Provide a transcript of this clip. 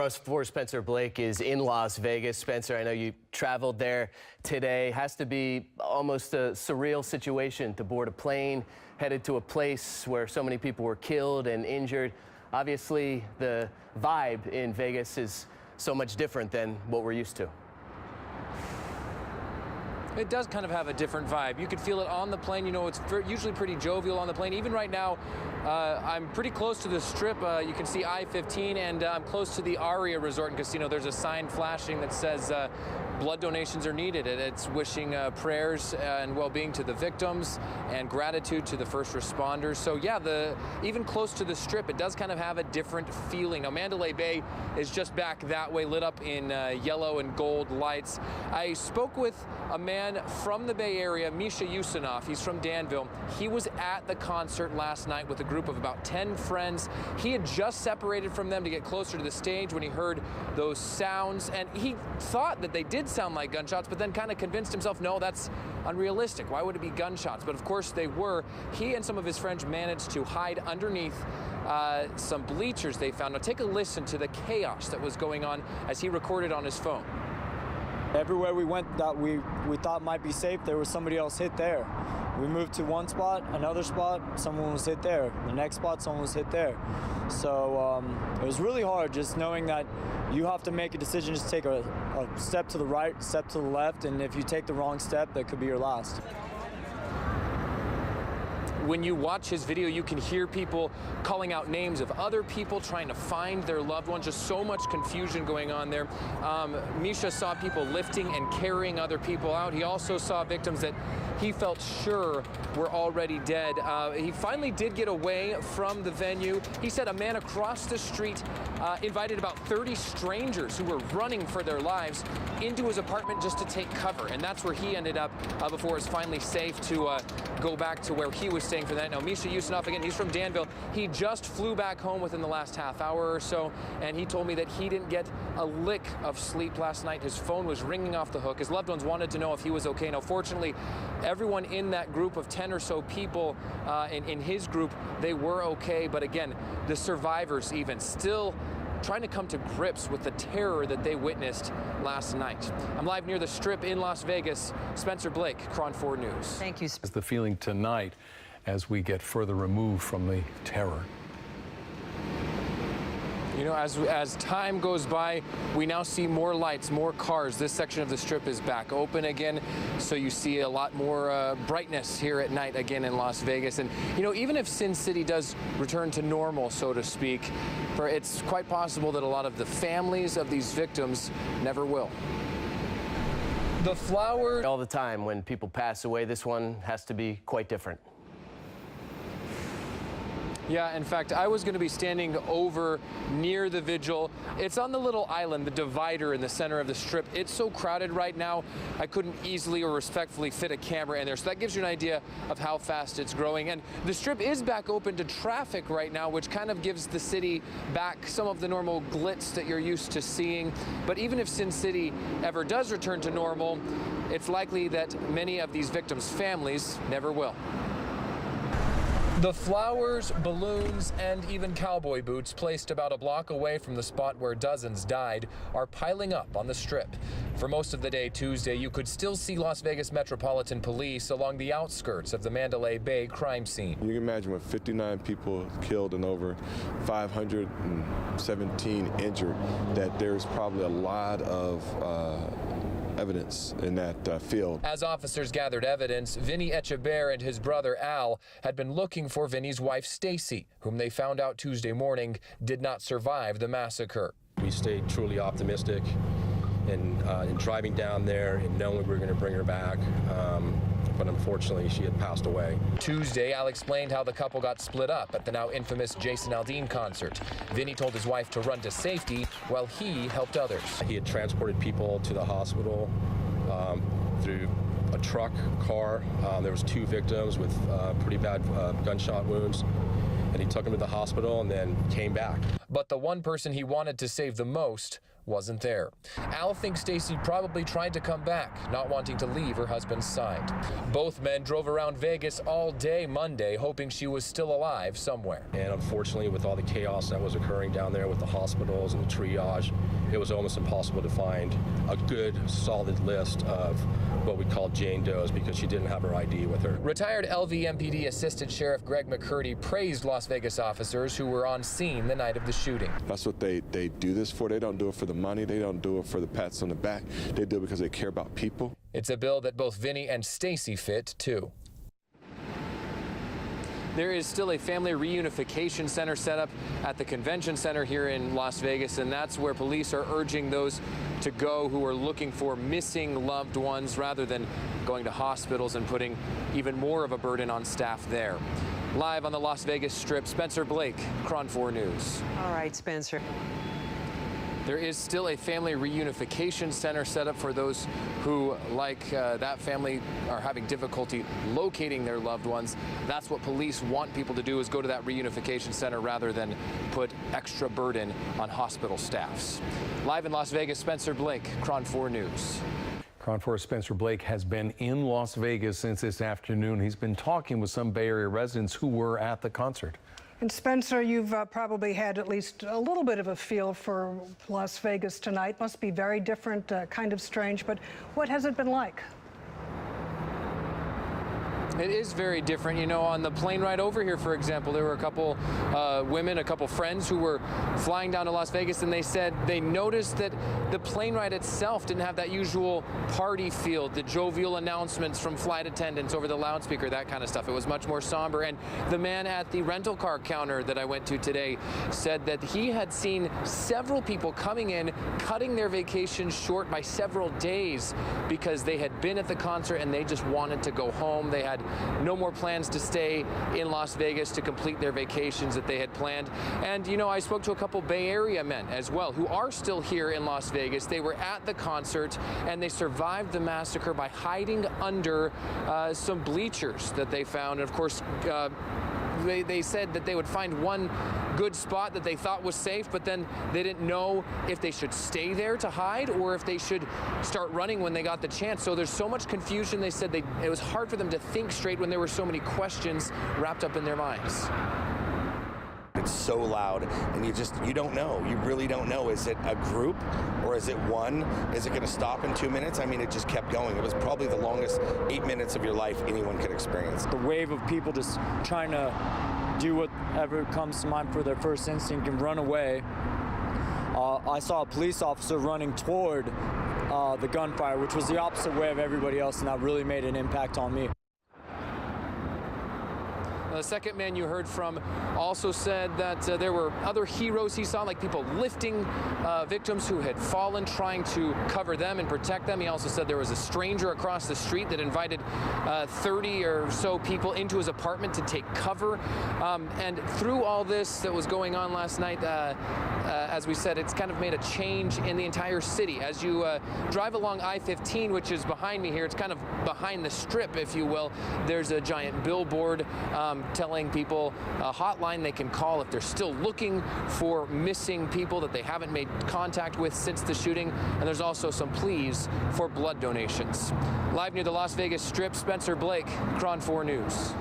KRON 4 Spencer Blake is in Las Vegas. Spencer, I know you traveled there today. Has to be almost a surreal situation to board a plane, headed to a place where so many people were killed and injured. Obviously, the vibe in Vegas is so much different than what we're used to. It does kind of have a different vibe. You could feel it on the plane. You know, it's usually pretty jovial on the plane. Even right now, I'm pretty close to the Strip. You can see I-15, and I'm close to the Aria Resort and Casino. There's a sign flashing that says blood donations are needed. It's wishing prayers and well-being to the victims and gratitude to the first responders. So yeah, even close to the Strip, it does kind of have a different feeling. Now, Mandalay Bay is just back that way, lit up in yellow and gold lights. I spoke with a man from the Bay Area, Misha Yusinov. He's from Danville. He was at the concert last night with a group of about 10 friends. He had just separated from them to get closer to the stage when he heard those sounds, and he thought that they did sound like gunshots, but then kind of convinced himself, no, that's unrealistic. Why would it be gunshots? But of course they were. He and some of his friends managed to hide underneath some bleachers they found. Now take a listen to the chaos that was going on as he recorded on his phone. Everywhere we went that we thought might be safe, there was somebody else hit there. We moved to one spot, another spot, someone was hit there. The next spot, someone was hit there. So it was really hard just knowing that you have to make a decision, just take a step to the right, step to the left, and if you take the wrong step, that could be your last. When you watch his video, you can hear people calling out names of other people trying to find their loved ones. Just so much confusion going on there. Misha saw people lifting and carrying other people out. He also saw victims that he felt sure were already dead. He finally did get away from the venue. He said a man across the street invited about 30 strangers who were running for their lives into his apartment just to take cover. And that's where he ended up before it was finally safe to go back to where he was staying for that. Now, Misha Yusinov, again, he's from Danville. He just flew back home within the last half hour or so, and he told me that he didn't get a lick of sleep last night. His phone was ringing off the hook. His loved ones wanted to know if he was okay. Now, fortunately, everyone in that group of 10 or so people in his group, they were okay. But again, the survivors even still trying to come to grips with the terror that they witnessed last night. I'm live near the Strip in Las Vegas. Spencer Blake, KRON 4 News. Thank you. Is the feeling tonight as we get further removed from the terror? You know, as time goes by, we now see more lights, more cars. This section of the Strip is back open again, so you see a lot more brightness here at night again in Las Vegas. And, you know, even if Sin City does return to normal, so to speak, it's quite possible that a lot of the families of these victims never will. The flowers... All the time when people pass away, this one has to be quite different. Yeah, in fact, I was going to be standing over near the vigil. It's on the little island, the divider in the center of the Strip. It's so crowded right now, I couldn't easily or respectfully fit a camera in there. So that gives you an idea of how fast it's growing. And the Strip is back open to traffic right now, which kind of gives the city back some of the normal glitz that you're used to seeing. But even if Sin City ever does return to normal, it's likely that many of these victims' families never will. The flowers, balloons, and even cowboy boots placed about a block away from the spot where dozens died are piling up on the Strip. For most of the day Tuesday, you could still see Las Vegas Metropolitan Police along the outskirts of the Mandalay Bay crime scene. You can imagine with 59 people killed and over 517 injured, that there's probably a lot of evidence in that field. As officers gathered evidence, Vinny Etcheber and his brother Al had been looking for Vinny's wife Stacy, whom they found out Tuesday morning did not survive the massacre. We stayed truly optimistic in driving down there and knowing we were going to bring her back. But unfortunately, she had passed away. Tuesday, Al explained how the couple got split up at the now infamous Jason Aldean concert. Vinny told his wife to run to safety while he helped others. He had transported people to the hospital through a truck, car. There was 2 victims with pretty bad gunshot wounds. And he took them to the hospital and then came back. But the one person he wanted to save the most wasn't there. Al thinks Stacy probably tried to come back, not wanting to leave her husband's side. Both men drove around Vegas all day Monday, hoping she was still alive somewhere. And unfortunately, with all the chaos that was occurring down there with the hospitals and the triage, it was almost impossible to find a good, solid list of what we call Jane Does because she didn't have her ID with her. Retired LVMPD Assistant Sheriff Greg McCurdy praised Las Vegas officers who were on scene the night of the shooting. That's what they do this for. They don't do it for the money. They don't do it for the pats on the back. They do it because they care about people. It's a bill that both Vinny and Stacy fit, too. There is still a family reunification center set up at the convention center here in Las Vegas, and that's where police are urging those to go who are looking for missing loved ones rather than going to hospitals and putting even more of a burden on staff there. Live on the Las Vegas Strip, Spencer Blake, KRON 4 News. All right, Spencer. There is still a family reunification center set up for those who, like that family, are having difficulty locating their loved ones. That's what police want people to do, is go to that reunification center rather than put extra burden on hospital staffs. Live in Las Vegas, Spencer Blake, KRON 4 News. KRON 4's Spencer Blake has been in Las Vegas since this afternoon. He's been talking with some Bay Area residents who were at the concert. And Spencer, you've probably had at least a little bit of a feel for Las Vegas tonight. Must be very different, kind of strange, but what has it been like? It is very different. You know, on the plane ride over here, for example, there were a couple women, a couple friends who were flying down to Las Vegas, and they said they noticed that the plane ride itself didn't have that usual party feel, the jovial announcements from flight attendants over the loudspeaker, that kind of stuff. It was much more somber. And the man at the rental car counter that I went to today said that he had seen several people coming in, cutting their vacations short by several days because they had been at the concert and they just wanted to go home. They had no more plans to stay in Las Vegas to complete their vacations that they had planned. And, you know, I spoke to a couple Bay Area men as well who are still here in Las Vegas. They were at the concert and they survived the massacre by hiding under some bleachers that they found. And of course, they said that they would find one good spot that they thought was safe, but then they didn't know if they should stay there to hide or if they should start running when they got the chance. So there's so much confusion. They said it was hard for them to think straight when there were so many questions wrapped up in their minds. It's so loud, and you don't know. You really don't know. Is it a group or is it one? Is it going to stop in 2 minutes? I mean, it just kept going. It was probably the longest 8 minutes of your life anyone could experience. The wave of people just trying to do whatever comes to mind for their first instinct and run away. I saw a police officer running toward the gunfire, which was the opposite way of everybody else, and that really made an impact on me. The second man you heard from also said that there were other heroes he saw, like people lifting victims who had fallen, trying to cover them and protect them. He also said there was a stranger across the street that invited 30 or so people into his apartment to take cover. And through all this that was going on last night, as we said, it's kind of made a change in the entire city. As you drive along I-15, which is behind me here, it's kind of behind the strip, if you will, there's a giant billboard telling people a hotline they can call if they're still looking for missing people that they haven't made contact with since the shooting. And there's also some pleas for blood donations. Live near the Las Vegas Strip, Spencer Blake, KRON 4 News.